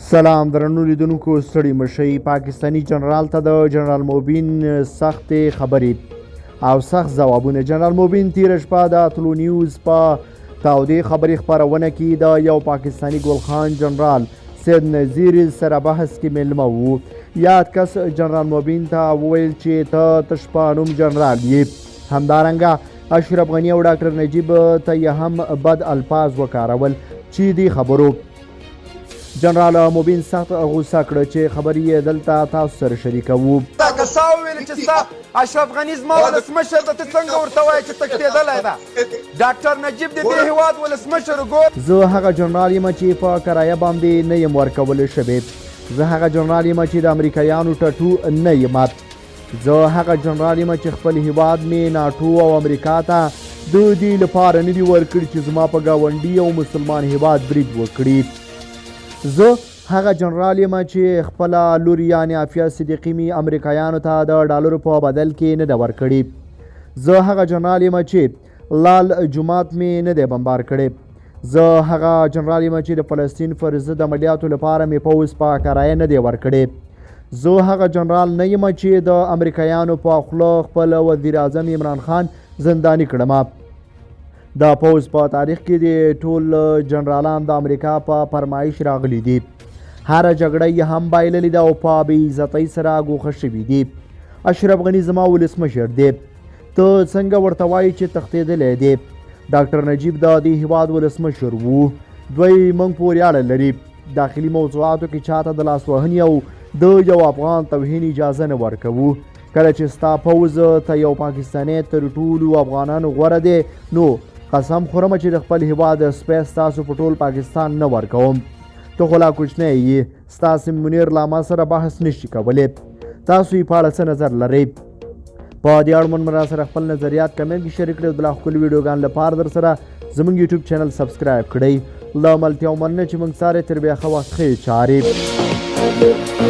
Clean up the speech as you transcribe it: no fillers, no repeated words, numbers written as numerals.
سلام درنو لیدونکو ستړي مشئ. پاکستاني جنرال ته د جنرال موبین سختې خبرې او سخت ځوابونه. جنرال موبین تیره شپه د اتلو نیوز په تودې خبرې خپرونه کې د یو پاکستاني ګلخان جنرال سید نظیر سره بحث کې میلمه و. یاد کس جنرال موبین ته وویل چې ته تش په نوم جنرال یې. همدارنګه اشرف غني او ډاکټر نجیب ته یې هم بد الفاظ وکارول چې دې خبرو جنرال موبین سخت غوسه کړه چې خبرې یې دلته تاسو سره شریکوو. که سا وویل چې ستا اشرف غني زما ولسمشر ده، ته څنګه ورته وایې چې تښتېدلی ده؟ ډاکټر نجیب د دې هېواد ولسمشر ګور. زه هغه جنرال یم چې په کرایه باندې نه یم ورکولی شوی. زه هغه جنرال یم چې د امریکایانو ټټو نه یم. زه هغه جنرال یم چې خپل هېواد مې ناټو او امریکا ته د دې لپاره نه دي ورکړي چې زما په ګاونډي او مسلمان هېواد برید وکړي. زه هغه جنرال یم چې خپله لور یعنې عافیه صدیقي مې امریکایانو ته د ډالرو په بدل کې نه ده ورکړې. زه هغه جنرال یم چې لال جومات مې نه دی بمبار کړی. زه هغه جنرال یم چې د فلسطین پر ضد عملیاتو لپاره مې پوځ په کرایه نه دی ورکړی. زه هغه جنرال نه یم چې د امریکایانو په خوله خپل وزیر اعظم عمران خان زنداني کړم. د پوځ په تاریخ کې د ټول جنرالان د امریکا په فرمایش راغلي دي. هره جګړه یې هم بایللې ده او په بې عزتۍ سره ګوښه شوي دي. اشرف غني زما ولسمشر دی. ته څنګه ورته وایې چې تښتېدلی دی؟ ډاکټر نجیب د دې هېواد ولسمشر و. دوی موږ پورې اړه لري. داخلي موضوعاتو کې چاته د لاسوهنې او د یو افغان توهین اجازه نه ورکوو. کله چې ستا پوځ ته یو پاکستانی تر ټولو افغانانو غوره دی، نو قسم خورم چې د خپل هېواد سپی ستاسو په ټول پاکستان نه ورکوم. ته خو لا کوچنی یې. ستاسې منیر لا ما سره بحث نشي کولی. تاسو یې په اړه څه نظر لرئ؟ په دې اړوند را سره خپل نظریات کمنټ کې شریک کړئ. د لا ښکلي ویډیوګانو لپاره در سره زموږ یوټیوب چینل سبسکرایب کړئ. له ملتیا ومننه چې موږ سارې تر بیا ښه وخت ښې چارې